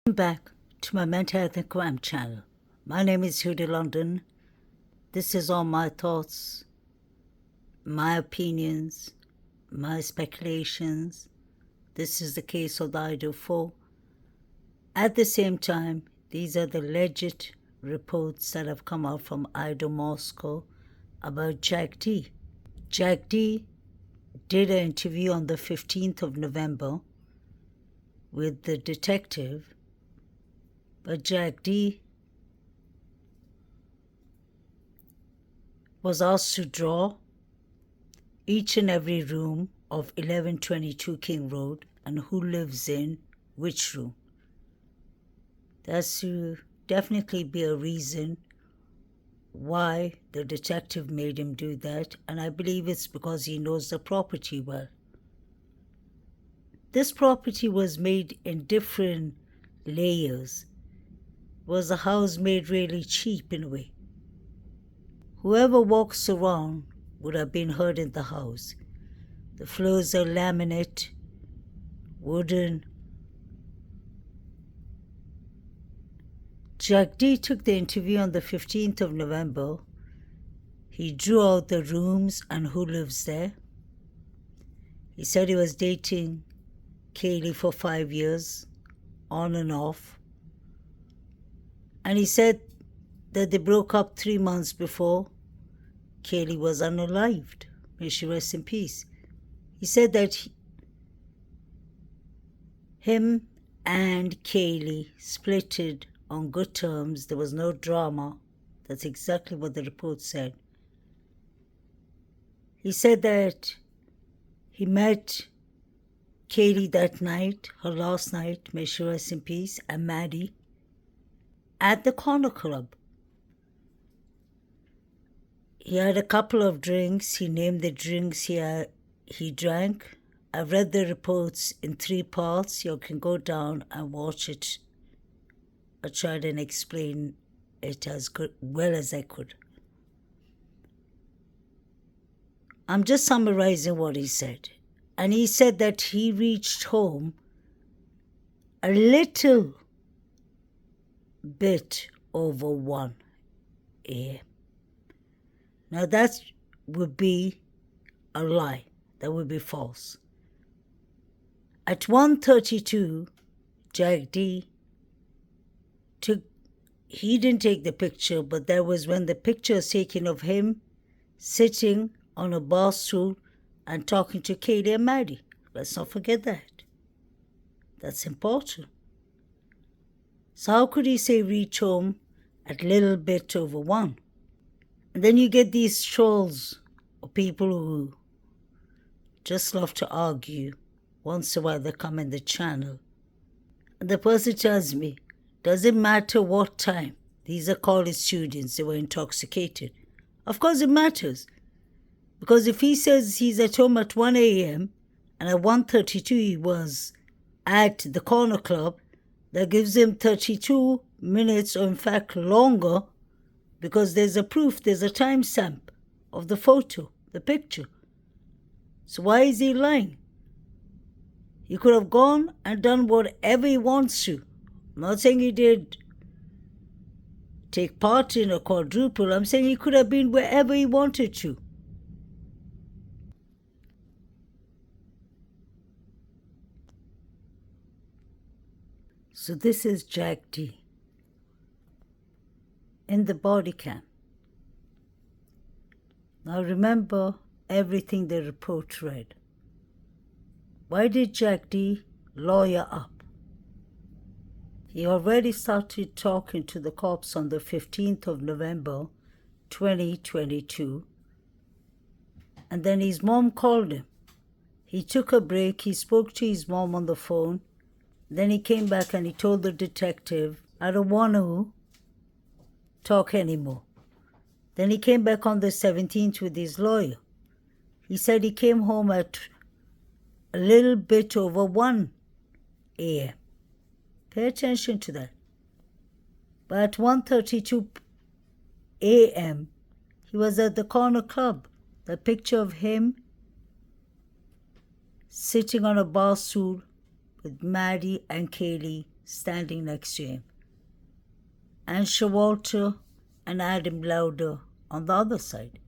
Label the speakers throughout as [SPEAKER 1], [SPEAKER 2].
[SPEAKER 1] Welcome back to my Mental Health and Crime channel. My name is Judy London. This is all my thoughts, my opinions, my speculations. This is the case of the Idaho 4. At the same time, these are the legit reports that have come out from Idaho, Moscow about Jack D. Jack D did an interview on the 15th of November with the detective, but Jack D was asked to draw each and every room of 1122 King Road and who lives in which room. That's to definitely be a reason why the detective made him do that, and I believe it's because he knows the property well. This property was made in different layers. Was a house made really cheap in a way. Whoever walks around would have been heard in the house. The floors are laminate, wooden. Jack D took the interview on the 15th of November. He drew out the rooms and who lives there. He said he was dating Kaylee for 5 years, on and off. And he said that they broke up 3 months before Kaylee was unalived. May she rest in peace. He said that him and Kaylee splitted on good terms. There was no drama. That's exactly what the report said. He said that he met Kaylee that night, her last night, may she rest in peace, and Maddie, at the Corner Club. He had a couple of drinks. He named the drinks he drank. I've read the reports in 3 parts. You can go down and watch it. I tried and explain it as well as I could. I'm just summarizing what he said. And he said that he reached home a little bit over 1 a.m. Now that would be a lie. That would be false. At 1:32, Jack D he didn't take the picture, but that was when the picture was taken of him sitting on a bar stool and talking to Kaylee and Maddie. Let's not forget that. That's important. So how could he say reach home at little bit over 1? And then you get these trolls or people who just love to argue. Once in a while they come in the channel. And the person tells me, does it matter what time? These are college students, they were intoxicated. Of course it matters. Because if he says he's at home at 1 a.m. and at 1:32 he was at the Corner Club, that gives him 32 minutes, or in fact longer, because there's a proof, there's a timestamp of the photo, the picture. So why is he lying? He could have gone and done whatever he wants to. I'm not saying he did take part in a quadruple. I'm saying he could have been wherever he wanted to. So this is Jack D in the body cam. Now remember everything the report read. Why did Jack D lawyer up? He already started talking to the cops on the 15th of November, 2022. And then his mom called him. He took a break. He spoke to his mom on the phone. Then he came back and he told the detective, I don't want to talk anymore. Then he came back on the 17th with his lawyer. He said he came home at a little bit over 1 a.m. Pay attention to that. But at 1:32 a.m., he was at the Corner Club. The picture of him sitting on a bar stool with Maddie and Kaylee standing next to him, and Showalter and Adam Lauder on the other side.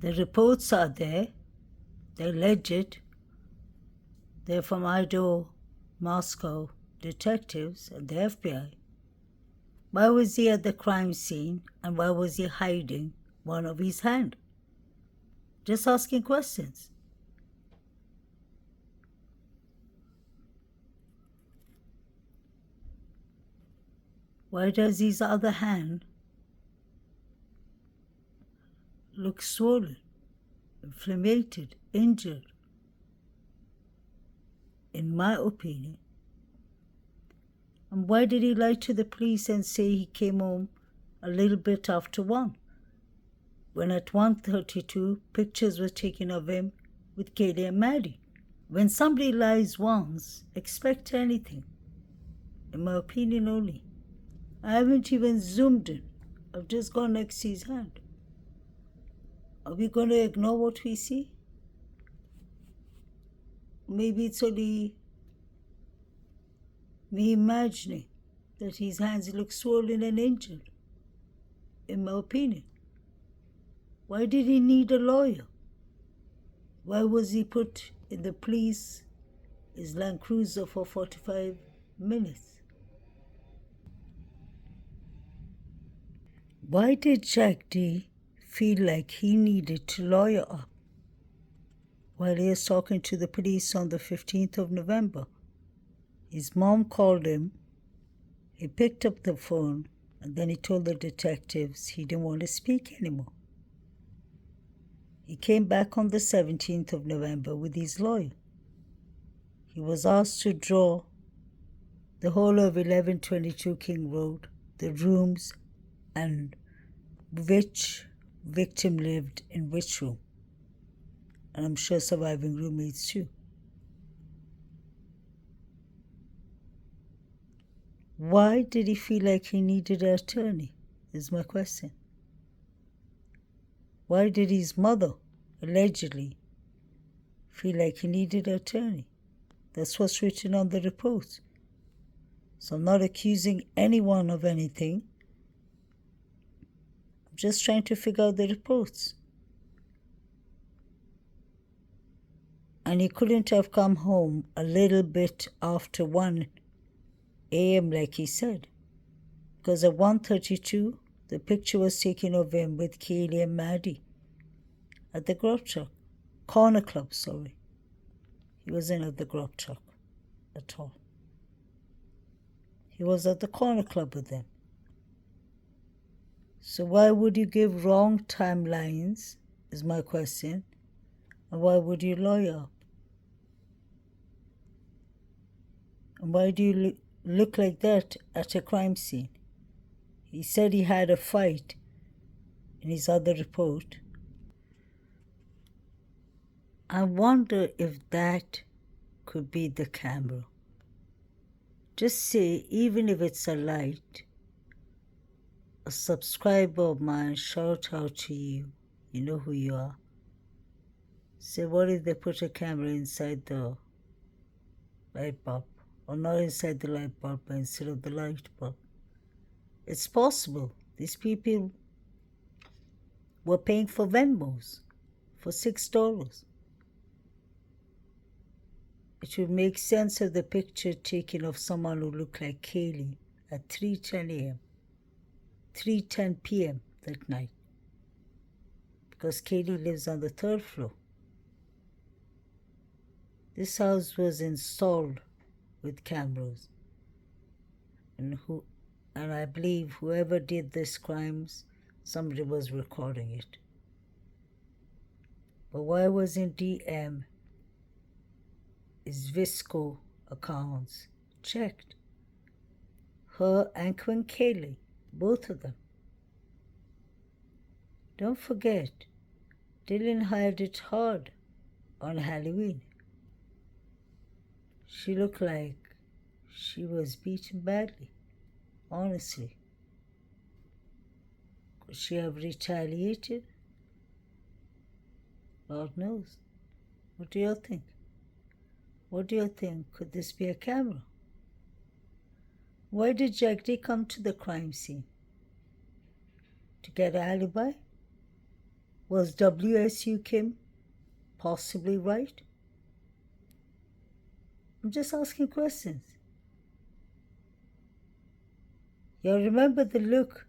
[SPEAKER 1] The reports are there. They're legit. They're from Idaho, Moscow detectives and the FBI. Why was he at the crime scene, and why was he hiding one of his hand? Just asking questions. Why does his other hand look swollen, inflamed, injured? In my opinion. And why did he lie to the police and say he came home a little bit after 1, when at 1:32 pictures were taken of him with Kaylee and Maddie? When somebody lies once, expect anything. In my opinion only. I haven't even zoomed in. I've just gone next to his hand. Are we going to ignore what we see? Maybe it's only me imagining that his hands look swollen and injured. In my opinion. Why did he need a lawyer? Why was he put in the police, his Land Cruiser, for 45 minutes? Why did Jack D feel like he needed to lawyer up while he was talking to the police on the 15th of November? His mom called him, he picked up the phone, and then he told the detectives he didn't want to speak anymore. He came back on the 17th of November with his lawyer. He was asked to draw the whole of 1122 King Road, the rooms, and which victim lived in which room. And I'm sure surviving roommates too. Why did he feel like he needed an attorney, is my question. Why did his mother, allegedly, feel like he needed an attorney? That's what's written on the report. So I'm not accusing anyone of anything. I'm just trying to figure out the reports. And he couldn't have come home a little bit after 1 a.m. like he said. Because at 1:32, the picture was taken of him with Kaylee and Maddie at the grub truck. Corner Club, sorry. He wasn't at the grub truck at all. He was at the Corner Club with them. So why would you give wrong timelines, is my question. And why would you lawyer up? And why do you look like that at a crime scene? He said he had a fight in his other report. I wonder if that could be the camera. Just say, even if it's a light, a subscriber of mine, shout out to you. You know who you are. Say, what if they put a camera inside the light bulb? Or not inside the light bulb, but instead of the light bulb. It's possible. These people were paying for Venmos for $6. It would make sense of the picture taken of someone who looked like Kaylee at 3:10 a.m., 3:10 p.m. that night. Because Kaylee lives on the 3rd floor. This house was installed with cameras. And I believe whoever did these crimes, somebody was recording it. But why wasn't DM his Visco accounts checked? Her and Queen Kaylee, both of them. Don't forget, Dylan hired it hard on Halloween. She looked like she was beaten badly, honestly. Could she have retaliated? Lord knows. What do you think? What do you think? Could this be a camera? Why did Jagdi come to the crime scene? To get an alibi? Was WSU Kim possibly right? I'm just asking questions. You remember the look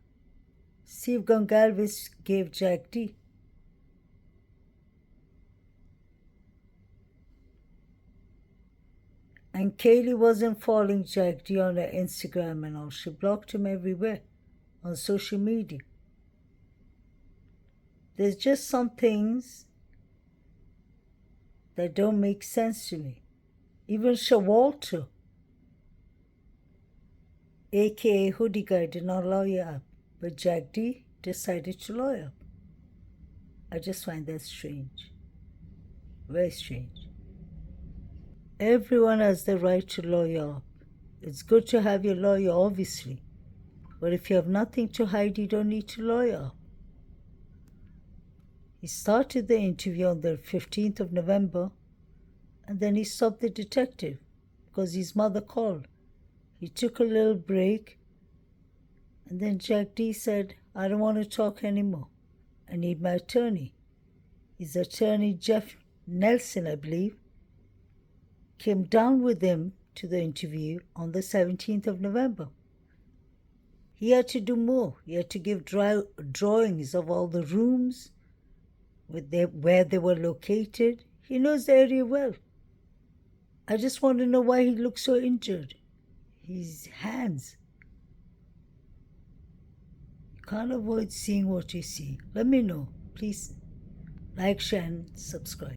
[SPEAKER 1] Steve Gonsalves gave Jagdi? And Kaylee wasn't following Jagdi on her Instagram and all. She blocked him everywhere on social media. There's just some things that don't make sense to me. Even Shawalter, aka Hoodie Guy, did not lawyer up, but Jagdi decided to lawyer up. I just find that strange. Very strange. Everyone has the right to lawyer up. It's good to have your lawyer, obviously. But if you have nothing to hide, you don't need to lawyer up. He started the interview on the 15th of November, and then he stopped the detective because his mother called. He took a little break, and then Jagdi said, I don't want to talk anymore. I need my attorney. His attorney, Jeff Nelson, I believe, came down with him to the interview on the 17th of November. He had to do more. He had to give drawings of all the rooms, where they were located. He knows the area well. I just want to know why he looks so injured. His hands. You can't avoid seeing what you see. Let me know. Please like, share, and subscribe.